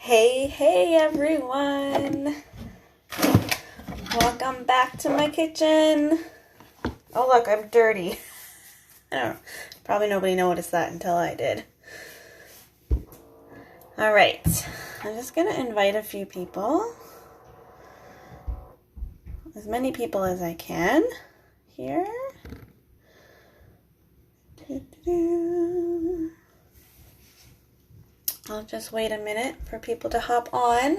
Hey everyone! Welcome back to my kitchen. Oh look, I'm dirty. I don't know. Probably nobody noticed that until I did. Alright, I'm just going to invite a few people. As many people as I can here. I'll just wait a minute for people to hop on.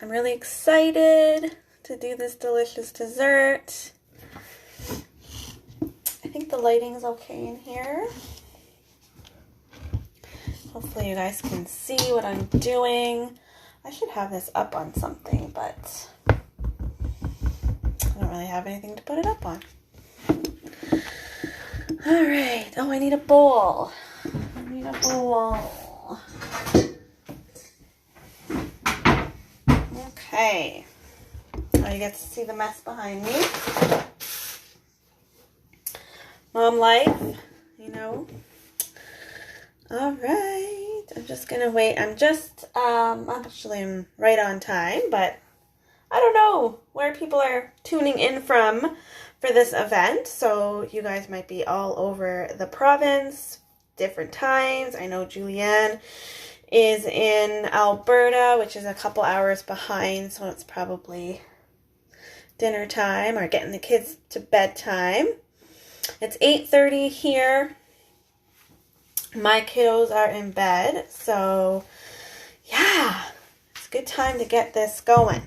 I'm really excited to do this delicious dessert. I think the lighting's okay in here. Hopefully you guys can see what I'm doing. I should have this up on something, but I don't really have anything to put it up on. All right. Oh, I need a bowl. Okay. Now you get to see the mess behind me. Mom life, you know. All right. I'm just going to wait. I'm right on time, but I don't know where people are tuning in from for this event. So you guys might be all over the province, different times. I know Julianne is in Alberta, which is a couple hours behind, so it's probably dinner time or getting the kids to bedtime. It's 8:30 here. My kiddos are in bed, so yeah, it's a good time to get this going.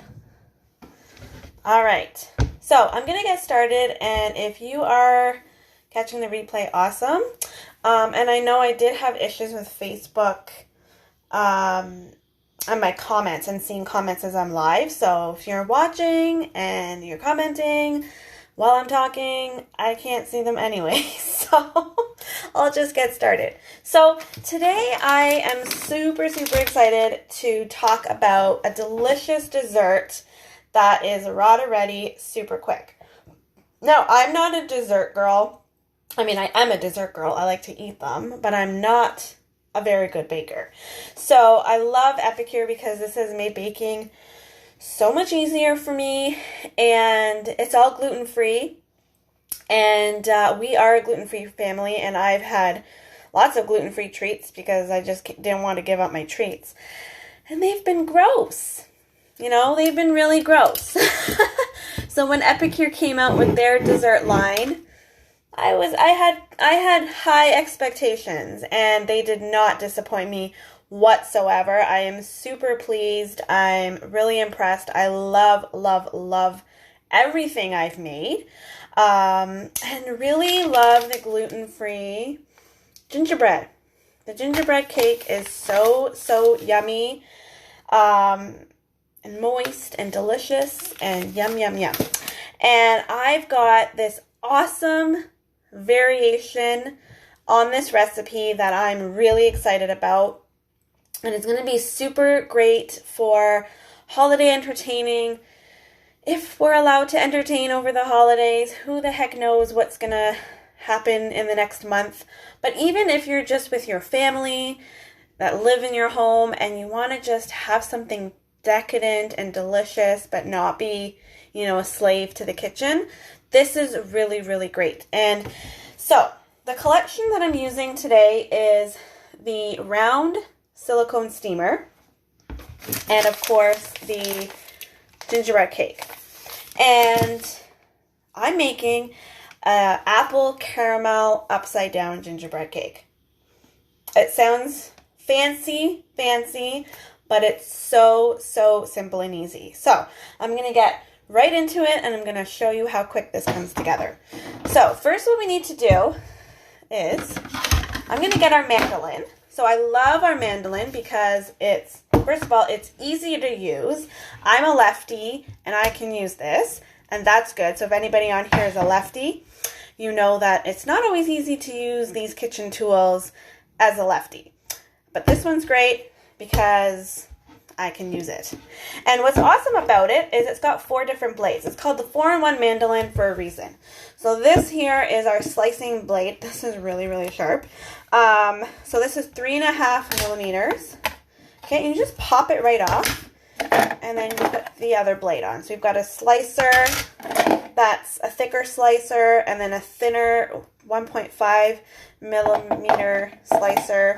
All right, so I'm going to get started, and if you are catching the replay, awesome. And I know I did have issues with Facebook on my comments and seeing comments as I'm live, so if you're watching and you're commenting while I'm talking, I can't see them anyway, so I'll just get started. So today I am super excited to talk about a delicious dessert that is Rada ready super quick. Now, I'm not a dessert girl. I mean, I am a dessert girl. I like to eat them, but I'm not a very good baker. So I love Epicure because this has made baking so much easier for me, and it's all gluten-free, and we are a gluten-free family, and I've had lots of gluten-free treats because I just didn't want to give up my treats, and they've been gross. You know, they've been really gross. So when Epicure came out with their dessert line, I had high expectations, and they did not disappoint me whatsoever. I am super pleased. I'm really impressed. I love everything I've made. And really love the gluten-free gingerbread. The gingerbread cake is so yummy. And moist and delicious and yum. And I've got this awesome variation on this recipe that I'm really excited about. And it's going to be super great for holiday entertaining. If we're allowed to entertain over the holidays, who the heck knows what's going to happen in the next month. But even if you're just with your family that live in your home and you want to just have something decadent and delicious but not be, a slave to the kitchen, this is really great. And so the collection that I'm using today is the round silicone steamer, and of course the gingerbread cake. And I'm making an apple caramel upside down gingerbread cake. It sounds fancy, but it's so simple and easy. So I'm going to get right into it, and I'm going to show you how quick this comes together. So first what we need to do is I'm going to get our mandolin. So I love our mandolin because first of all, it's easy to use. I'm a lefty, and I can use this, and that's good. So if anybody on here is a lefty, you know that it's not always easy to use these kitchen tools as a lefty. But this one's great because I can use it. And what's awesome about it is it's got 4 different blades. It's called the 4-in-1 mandolin for a reason. So this here is our slicing blade. This is really, really sharp. So this is 3.5 millimeters. Okay, and you just pop it right off, and then you put the other blade on. So we've got a slicer, that's a thicker slicer, and then a thinner 1.5 millimeter slicer,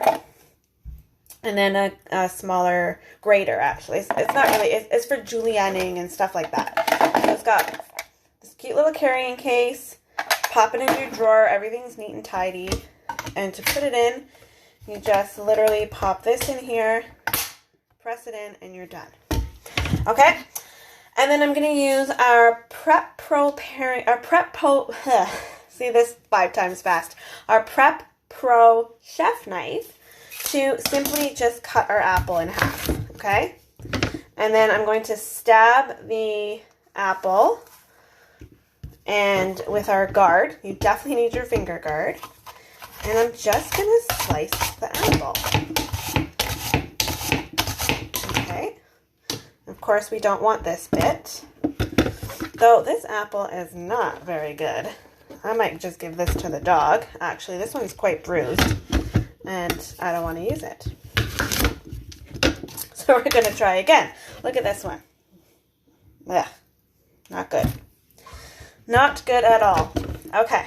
and then a smaller grater, actually. It's not really, it's for julienning and stuff like that. So it's got this cute little carrying case, pop it in your drawer, everything's neat and tidy. And to put it in, you just literally pop this in here, press it in, and you're done. Okay? And then I'm going to use our Prep Pro, see this 5 times fast, our Prep Pro chef knife to simply just cut our apple in half, okay? And then I'm going to stab the apple, and with our guard, you definitely need your finger guard, and I'm just going to slice the apple. Okay, of course we don't want this bit, though this apple is not very good. I might just give this to the dog. Actually, this one's quite bruised, and I don't want to use it. So we're going to try again. Look at this one. Ugh, not good. Not good at all. Okay.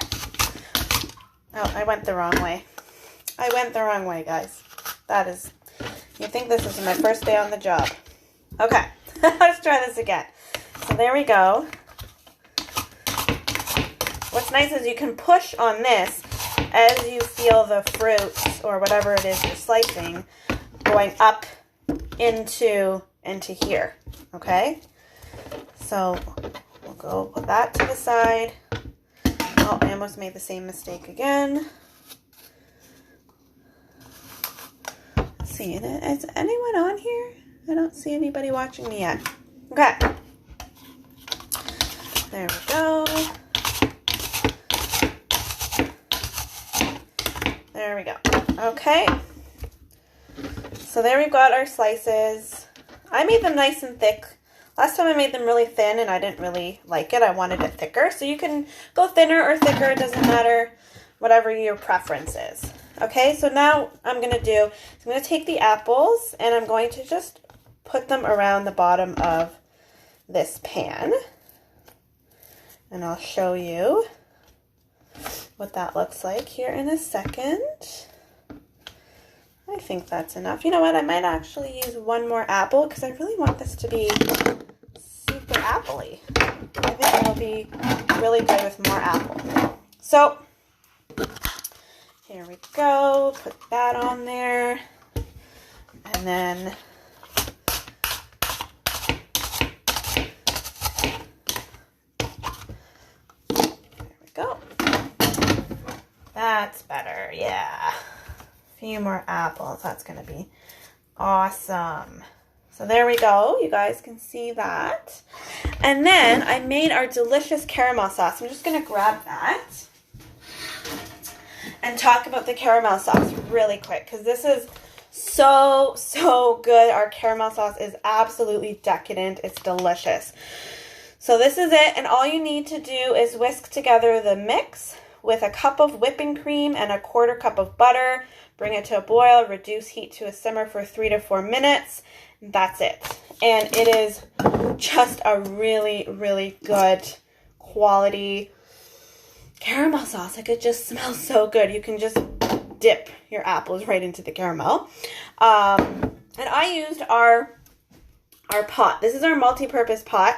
Oh, I went the wrong way. I went the wrong way, guys. That is, you think this is my first day on the job. Okay, let's try this again. So there we go. What's nice is you can push on this as you feel the fruits or whatever it is you're slicing going up into here, okay? So we'll go put that to the side. Oh, I almost made the same mistake again. Let's see, is anyone on here? I don't see anybody watching me yet. Okay. There we go. There we go. Okay. So there we've got our slices. I made them nice and thick. Last time I made them really thin and I didn't really like it. I wanted it thicker. So you can go thinner or thicker. It doesn't matter. Whatever your preference is. Okay, so now I'm going to take the apples and I'm going to just put them around the bottom of this pan. And I'll show you what that looks like here in a second. I think that's enough. You know what? I might actually use one more apple because I really want this to be super apple-y. I think it'll be really good with more apple. So, here we go. Put that on there. And then there we go. That's better. Yeah. Few more apples. That's going to be awesome. So there we go. You guys can see that. And then I made our delicious caramel sauce. I'm just going to grab that and talk about the caramel sauce really quick because this is so good. Our caramel sauce is absolutely decadent. It's delicious. So this is it, and all you need to do is whisk together the mix with a cup of whipping cream and a 1/4 cup of butter. Bring it to a boil, reduce heat to a simmer for 3 to 4 minutes. That's it. And it is just a really, really good quality caramel sauce. Like, it just smells so good. You can just dip your apples right into the caramel. And I used our pot. This is our multi-purpose pot.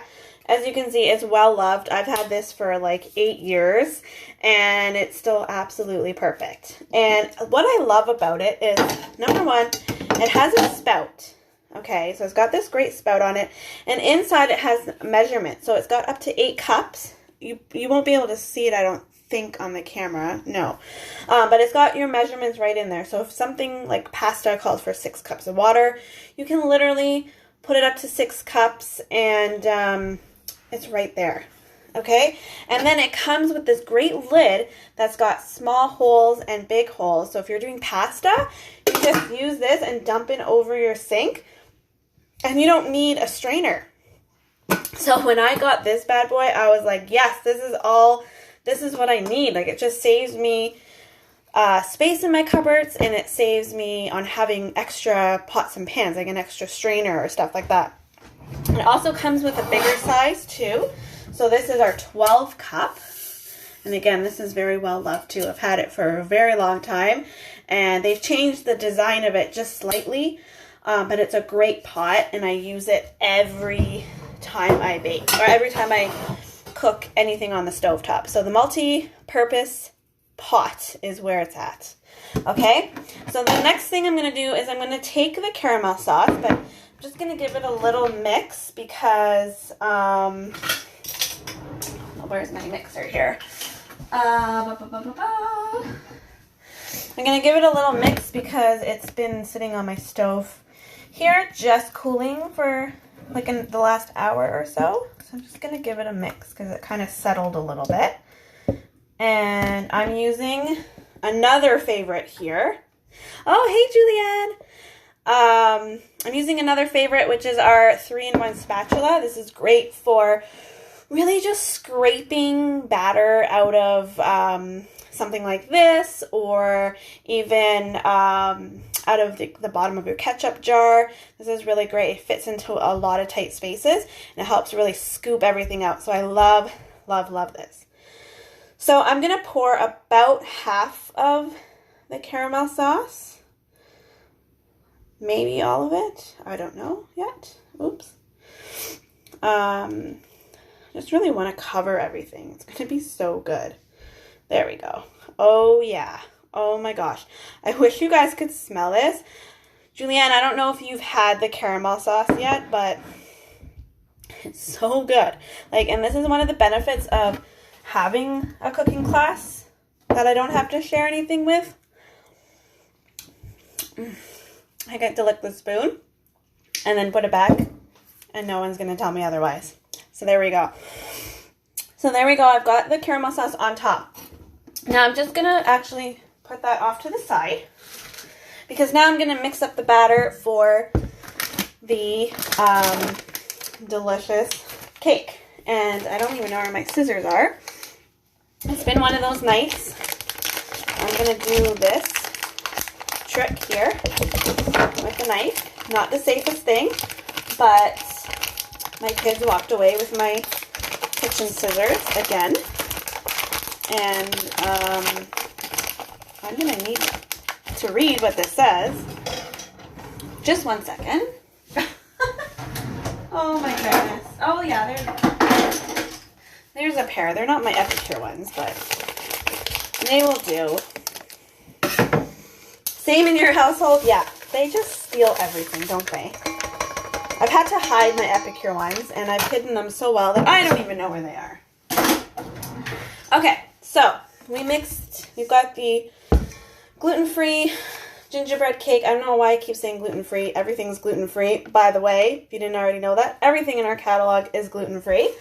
As you can see, it's well loved. I've had this for like 8 years and it's still absolutely perfect. And what I love about it is, number one, it has a spout. Okay, so it's got this great spout on it, and inside it has measurement. So it's got up to 8 cups. You won't be able to see it, I don't think, on the camera. No. But it's got your measurements right in there. So if something like pasta calls for 6 cups of water, you can literally put it up to 6 cups and it's right there. Okay, and then it comes with this great lid that's got small holes and big holes. So if you're doing pasta, you just use this and dump it over your sink, And you don't need a strainer. So when I got this bad boy, I was like, yes, this is what I need. Like, it just saves me space in my cupboards, and it saves me on having extra pots and pans, like an extra strainer or stuff like that. It also comes with a bigger size too. So this is our 12 cup. And again, this is very well loved too. I've had it for a very long time, and they've changed the design of it just slightly, but it's a great pot, and I use it every time I bake, or every time I cook anything on the stovetop. So the multi-purpose pot is where it's at. Okay, so the next thing I'm going to do is I'm going to take the caramel sauce, but I'm just going to give it a little mix because, where's my mixer here? I'm going to give it a little mix because it's been sitting on my stove here just cooling for like in the last hour or so. So I'm just going to give it a mix because it kind of settled a little bit. And I'm using another favorite here. Oh, hey, Julianne. I'm using another favorite, which is our 3-in-1 spatula. This is great for really just scraping batter out of something like this, or even out of the bottom of your ketchup jar. This is really great. It fits into a lot of tight spaces, and it helps really scoop everything out. So I love, love, love this. So I'm going to pour about half of the caramel sauce. Maybe all of it. I don't know yet. Oops. Just really want to cover everything. It's going to be so good. There we go. Oh, yeah. Oh, my gosh. I wish you guys could smell this. Julianne, I don't know if you've had the caramel sauce yet, but it's so good. Like, and this is one of the benefits of having a cooking class that I don't have to share anything with. I get to lick the spoon and then put it back, and no one's going to tell me otherwise. So there we go. So there we go. I've got the caramel sauce on top. Now I'm just going to actually put that off to the side, because now I'm going to mix up the batter for the delicious cake. And I don't even know where my scissors are. It's been one of those nights. I'm going to do this trick here with the knife. Not the safest thing, but my kids walked away with my kitchen scissors again. And I'm going to need to read what this says. Just one second. Oh my goodness. Oh yeah, there's a pair. They're not my Epicure ones, but they will do. Same in your household? Yeah, they just steal everything, don't they? I've had to hide my Epicure ones, and I've hidden them so well that I don't even know where they are. Okay, so we've got the gluten-free gingerbread cake. I don't know why I keep saying gluten-free. Everything's gluten-free. By the way, if you didn't already know that, everything in our catalog is gluten-free.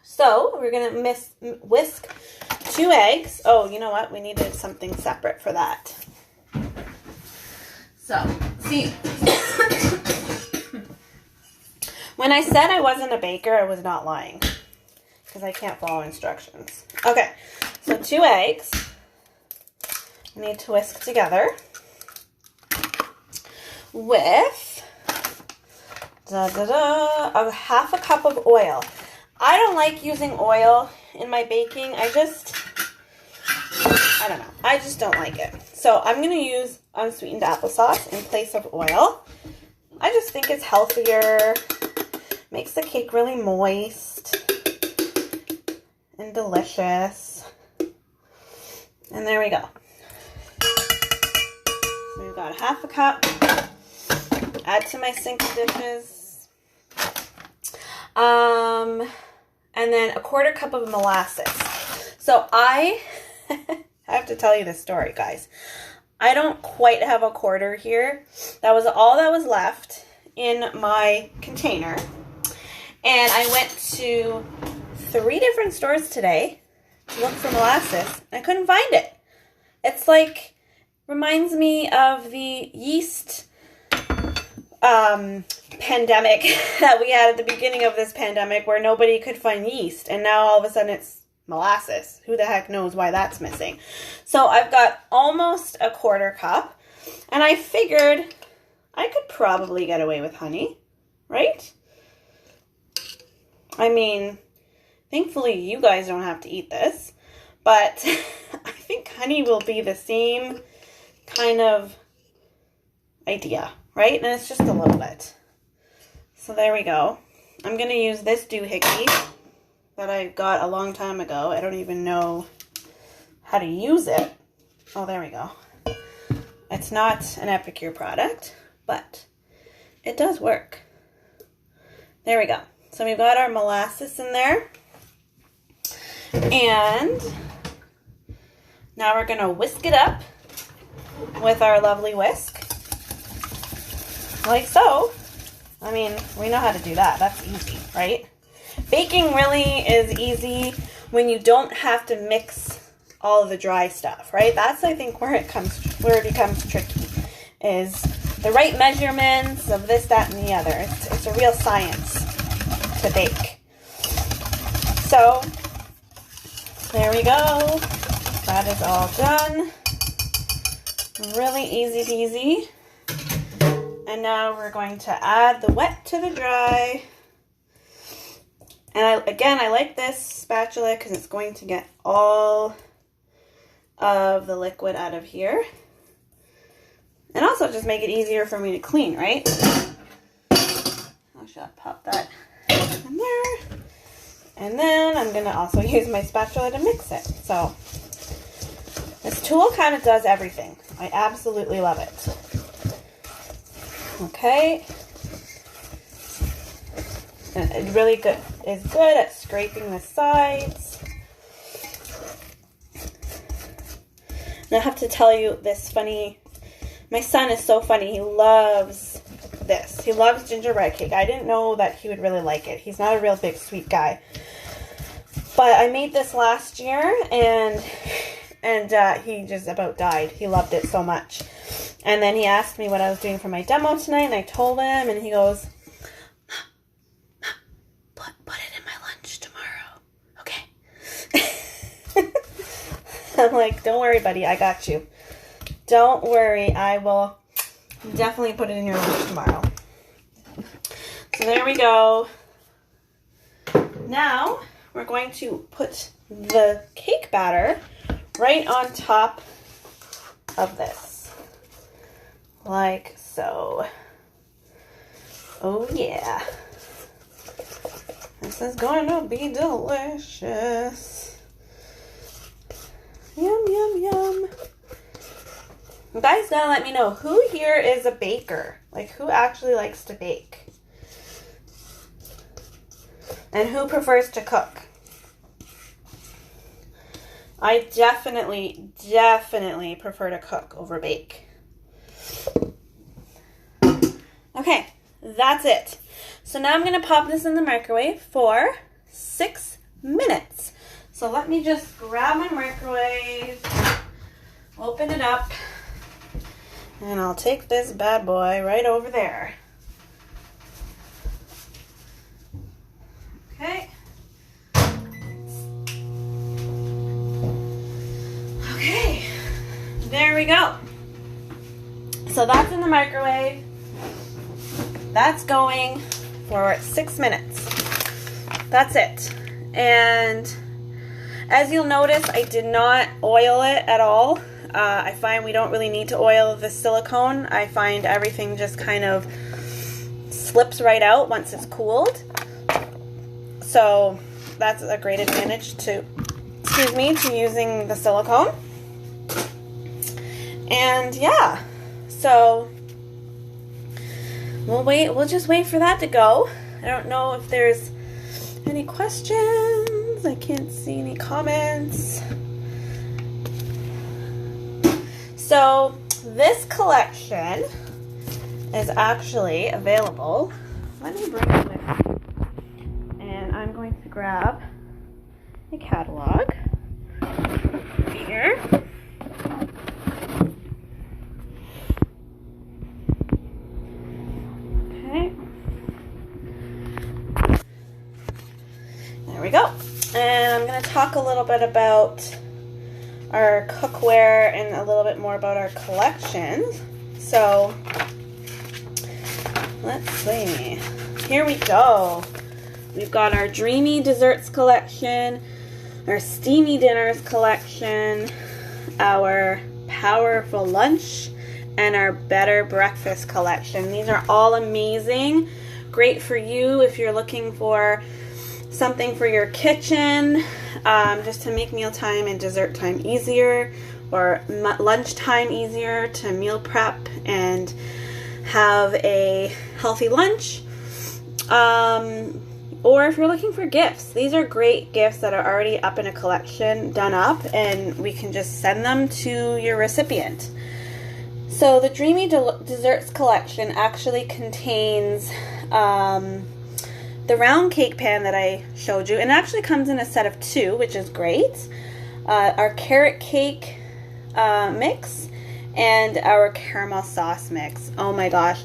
So we're going to whisk 2 eggs. Oh, you know what? We needed something separate for that. So, see, when I said I wasn't a baker, I was not lying, because I can't follow instructions. Okay, so 2 eggs. I need to whisk together with a half a cup of oil. I don't like using oil in my baking. I don't know. I just don't like it. So I'm going to use unsweetened applesauce in place of oil. I just think it's healthier. Makes the cake really moist and delicious. And there we go. So we've got half a cup. Add to my sink of dishes. And then 1/4 cup of molasses. So I have to tell you this story, guys. I don't quite have a 1/4 here. That was all that was left in my container. And I went to 3 different stores today to look for molasses. I couldn't find it. It's like, reminds me of the yeast pandemic that we had at the beginning of this pandemic where nobody could find yeast, and now all of a sudden it's molasses. Who the heck knows why that's missing? So I've got almost a quarter cup, and I figured I could probably get away with honey, right? I mean, thankfully you guys don't have to eat this, but I think honey will be the same kind of idea, right? And it's just a little bit. So there we go. I'm going to use this doohickey that I got a long time ago. I don't even know how to use it. Oh, there we go. It's not an Epicure product, but it does work. There we go. So we've got our molasses in there. And now we're going to whisk it up with our lovely whisk. Like so. I mean, we know how to do that. That's easy, right? Baking really is easy when you don't have to mix all of the dry stuff, right? That's, I think, where it becomes tricky, is the right measurements of this, that, and the other. It's a real science to bake. So, there we go. That is all done. Really easy peasy. And now we're going to add the wet to the dry. And I like this spatula because it's going to get all of the liquid out of here. And also just make it easier for me to clean, right? I should pop that in there. And then I'm going to also use my spatula to mix it. So this tool kind of does everything. I absolutely love it. Okay. And it really is good at scraping the sides. And I have to tell you this funny, my son is so funny. He loves this. He loves gingerbread cake. I didn't know that he would really like it. He's not a real big sweet guy. But I made this last year, and he just about died. He loved it so much. And then he asked me what I was doing for my demo tonight, and I told him, and he goes, Mom, put it in my lunch tomorrow, okay? I'm like, don't worry, buddy, I got you. Don't worry, I will definitely put it in your lunch tomorrow. So there we go. Now, we're going to put the cake batter right on top of this. Like so. Oh yeah. This is going to be delicious. Yum, yum, yum. You guys gotta let me know who here is a baker. Like, who actually likes to bake? And who prefers to cook? I definitely prefer to cook over bake. Okay, that's it. So now I'm going to pop this in the microwave for 6 minutes. So let me just grab my microwave, open it up, and I'll take this bad boy right over there. Okay. Okay, there we go. So that's in the microwave. That's going for 6 minutes. That's it. And as you'll notice, I did not oil it at all. I find we don't really need to oil the silicone. I find everything just kind of slips right out once it's cooled. So that's a great advantage to using the silicone. And yeah, so we'll just wait for that to go. I don't know if there's any questions. I can't see any comments. So this collection is actually available. Let me bring it with me. And I'm going to grab a catalog here. talk a little bit about our cookware and a little bit more about our collection. So let's see. Here we go. We've got our Dreamy Desserts collection, our Steamy Dinners collection, our Powerful Lunch, and our Better Breakfast collection. These are all amazing. Great for you if you're looking for something for your kitchen, just to make mealtime and dessert time easier, or lunchtime easier to meal prep and have a healthy lunch. Or if you're looking for gifts, these are great gifts that are already up in a collection, done up, and we can just send them to your recipient. So the Dreamy Desserts collection actually contains the round cake pan that I showed you, and it actually comes in a set of 2, which is great. Our carrot cake mix and our caramel sauce mix. Oh my gosh.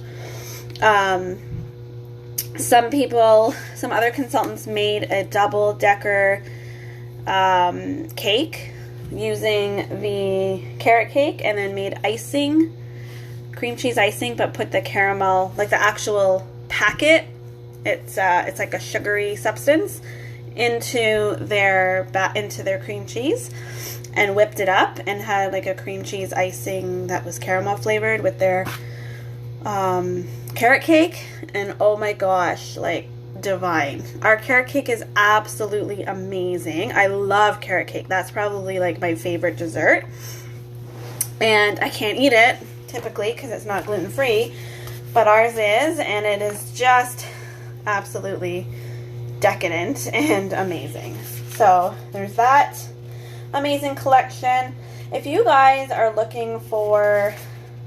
Some other consultants made a double-decker cake using the carrot cake and then made icing, cream cheese icing, but put the caramel, like the actual packet, it's like a sugary substance, into their cream cheese and whipped it up and had like a cream cheese icing that was caramel flavored with their carrot cake. And oh my gosh, like divine. Our carrot cake is absolutely amazing. I love carrot cake. That's probably like my favorite dessert. And I can't eat it typically because it's not gluten-free, but ours is, and it is just absolutely decadent and amazing. So there's that amazing collection. If you guys are looking for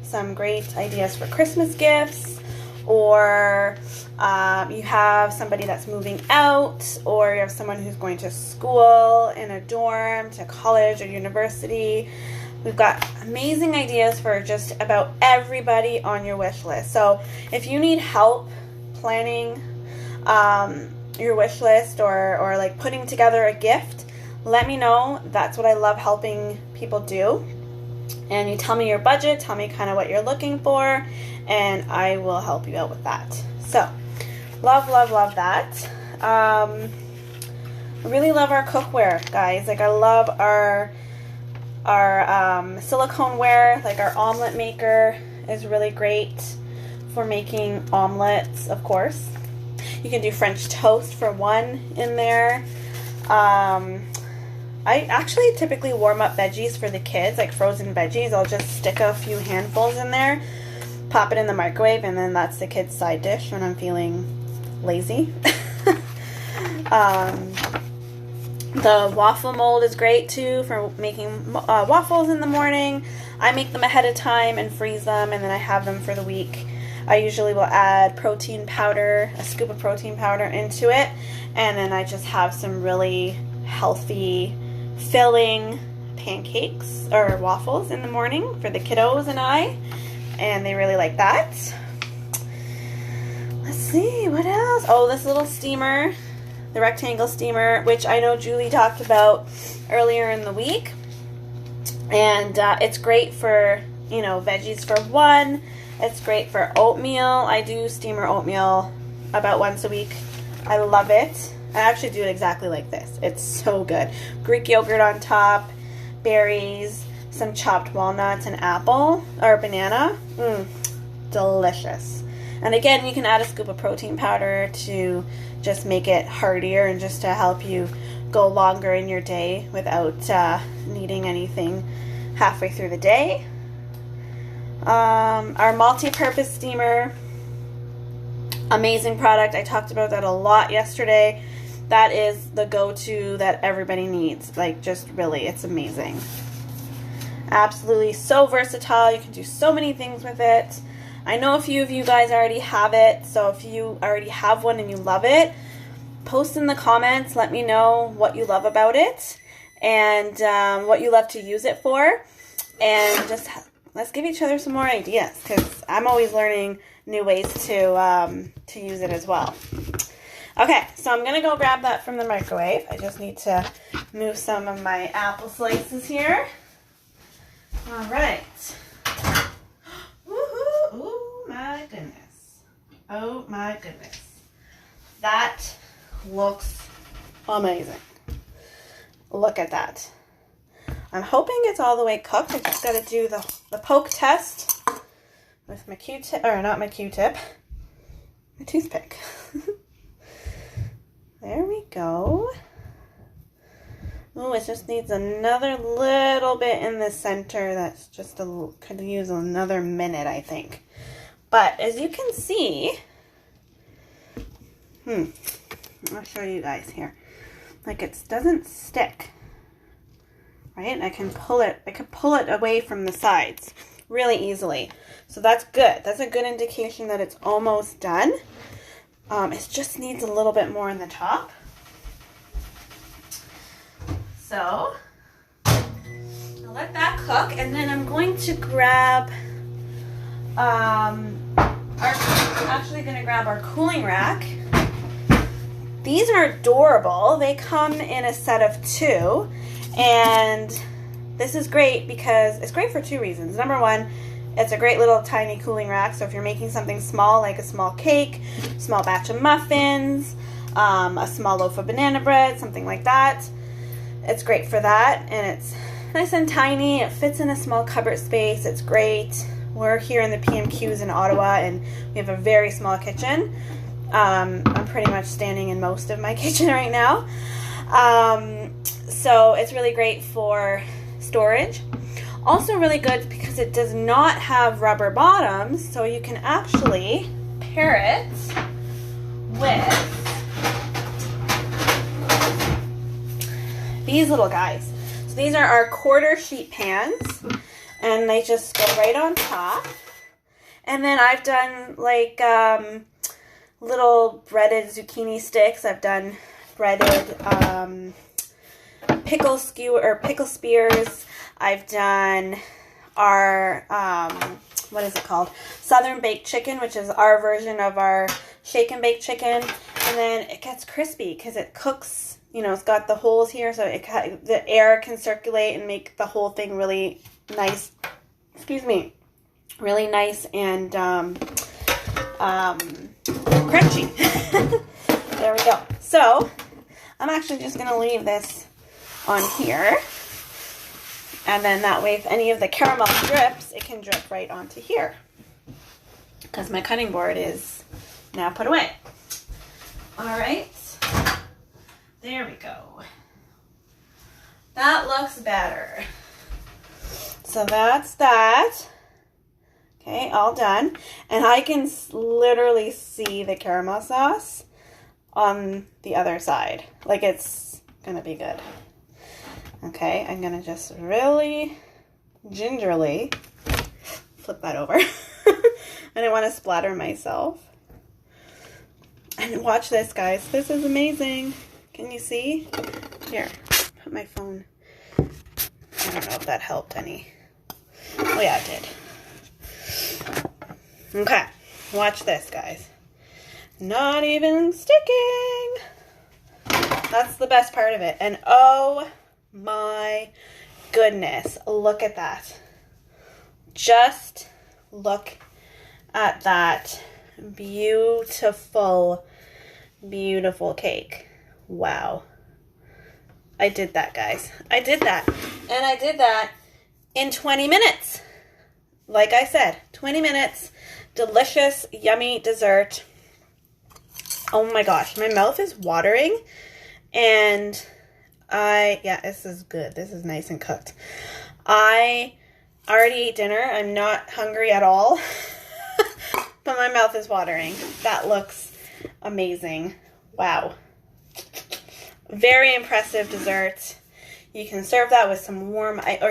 some great ideas for Christmas gifts, or you have somebody that's moving out, or you have someone who's going to school in a dorm, to college or university, we've got amazing ideas for just about everybody on your wish list. So if you need help planning your wish list, or like putting together a gift, let me know. That's what I love helping people do. And you tell me your budget, tell me kind of what you're looking for, and I will help you out with that. So, love that. I really love our cookware, guys. Like, I love our silicone ware. Like, our omelet maker is really great for making omelets, of course. You can do French toast for one in there. I actually typically warm up veggies for the kids, like frozen veggies. I'll just stick a few handfuls in there, pop it in the microwave, and then that's the kids' side dish when I'm feeling lazy. The waffle mold is great too for making waffles in the morning. I make them ahead of time and freeze them, and then I have them for the week. I usually will add protein powder, a scoop of protein powder into it, and then I just have some really healthy, filling pancakes or waffles in the morning for the kiddos and they really like that. Let's see, what else? Oh, this little steamer, the rectangle steamer, which I know Julie talked about earlier in the week, and it's great for, you know, veggies for one. It's great for oatmeal. I do steamer oatmeal about once a week. I love it. I actually do it exactly like this. It's so good. Greek yogurt on top, berries, some chopped walnuts, and apple or banana. Delicious. And again, you can add a scoop of protein powder to just make it heartier and just to help you go longer in your day without needing anything halfway through the day. Our multi-purpose steamer, amazing product. I talked about that a lot yesterday. That is the go-to that everybody needs. Like, just really, it's amazing. Absolutely so versatile. You can do so many things with it. I know a few of you guys already have it, so if you already have one and you love it, post in the comments. Let me know what you love about it and what you love to use it for. And just let's give each other some more ideas, because I'm always learning new ways to use it as well. Okay, so I'm going to go grab that from the microwave. I just need to move some of my apple slices here. All right. Woohoo! Oh my goodness. Oh my goodness. That looks amazing. Look at that. I'm hoping it's all the way cooked. I just got to do the poke test with my Q-tip, or not my Q-tip, my toothpick. There we go. Oh, it just needs another little bit in the center. That's just could use another minute, I think. But as you can see, I'll show you guys here. Like it doesn't stick, right? I can pull it away from the sides really easily. So that's good. That's a good indication that it's almost done. It just needs a little bit more in the top. So I'll let that cook, and then I'm going to grab our cooling rack. These are adorable. They come in a set of 2, and this is great because it's great for 2 reasons. Number one, it's a great little tiny cooling rack, so if you're making something small like a small cake, small batch of muffins, a small loaf of banana bread, something like that, it's great for that. And it's nice and tiny. It fits in a small cupboard space. It's great. We're here in the PMQs in Ottawa, and we have a very small kitchen. I'm pretty much standing in most of my kitchen right now. So it's really great for storage. Also really good because it does not have rubber bottoms, so you can actually pair it with these little guys. So these are our quarter sheet pans, and they just go right on top. And then I've done like little breaded zucchini sticks. I've done breaded pickle spears. I've done our, what is it called? Southern baked chicken, which is our version of our shake and bake chicken. And then it gets crispy because it cooks, you know, it's got the holes here, so the air can circulate and make the whole thing really nice, really nice and crunchy. There we go. So I'm actually just going to leave this on here. And then that way, if any of the caramel drips, it can drip right onto here. Because my cutting board is now put away. All right. There we go. That looks better. So that's that. Okay, all done. And I can literally see the caramel sauce on the other side. Like it's going to be good. Okay, I'm going to just really gingerly flip that over. I don't want to splatter myself. And watch this, guys. This is amazing. Can you see? Here, put my phone. I don't know if that helped any. Oh, yeah, it did. Okay, watch this, guys. Not even sticking. That's the best part of it. And oh my goodness, look at that. Just look at that beautiful, beautiful cake. Wow. I did that, guys. I did that. And I did that in 20 minutes. Like I said, 20 minutes. Delicious, yummy dessert. Oh my gosh, my mouth is watering. And yeah, this is good. This is nice and cooked. I already ate dinner. I'm not hungry at all. But my mouth is watering. That looks amazing. Wow. Very impressive dessert. You can serve that with some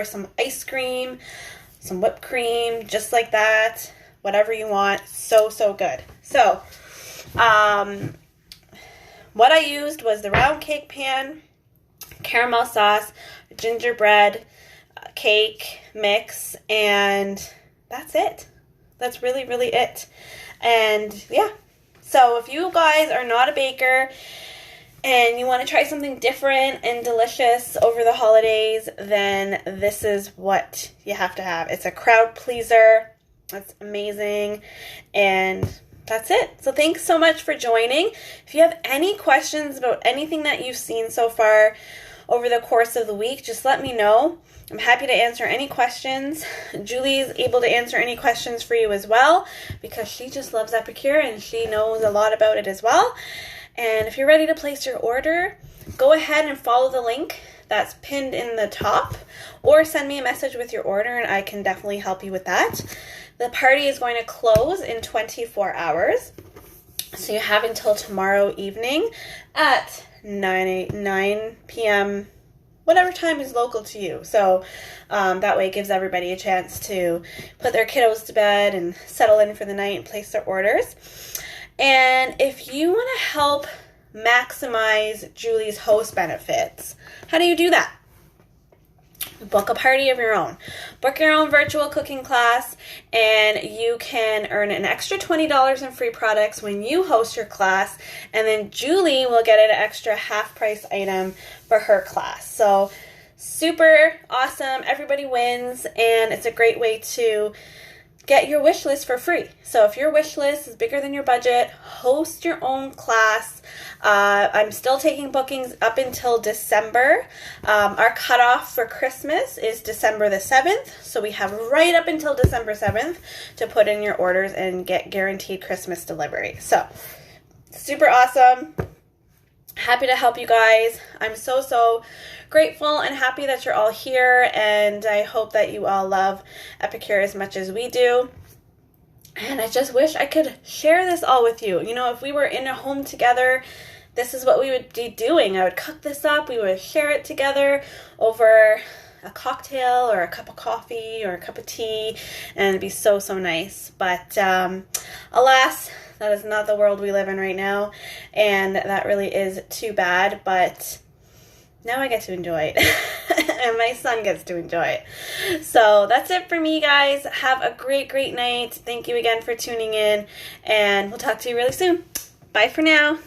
some ice cream, some whipped cream, just like that. Whatever you want. So, so good. So, what I used was the round cake pan, caramel sauce, gingerbread cake mix, and that's it. That's really, really it. And yeah, So if you guys are not a baker and you want to try something different and delicious over the holidays, then this is what you have to have. It's a crowd pleaser. It's amazing. And that's it. So thanks so much for joining. If you have any questions about anything that you've seen so far over the course of the week, just let me know. I'm happy to answer any questions. Julie's able to answer any questions for you as well because she just loves Epicure and she knows a lot about it as well. And if you're ready to place your order, go ahead and follow the link that's pinned in the top or send me a message with your order and I can definitely help you with that. The party is going to close in 24 hours. So you have until tomorrow evening at 9 p.m., whatever time is local to you. So that way it gives everybody a chance to put their kiddos to bed and settle in for the night and place their orders. And if you want to help maximize Julie's host benefits, how do you do that? Book a party of your own. Book your own virtual cooking class and you can earn an extra $20 in free products when you host your class, and then Julie will get an extra half price item for her class. So super awesome. Everybody wins and it's a great way to get your wish list for free. So if your wish list is bigger than your budget, host your own class. I'm still taking bookings up until December. Our cutoff for Christmas is December the 7th. So we have right up until December 7th to put in your orders and get guaranteed Christmas delivery. So super awesome. Happy to help you guys. I'm so grateful and happy that you're all here, and I hope that you all love Epicure as much as we do. And I just wish I could share this all with you. You know, if we were in a home together, this is what we would be doing. I would cook this up, we would share it together over a cocktail or a cup of coffee or a cup of tea, and it'd be so nice. But alas, that is not the world we live in right now, and that really is too bad, but now I get to enjoy it, and my son gets to enjoy it. So that's it for me, guys. Have a great night. Thank you again for tuning in, and we'll talk to you really soon. Bye for now.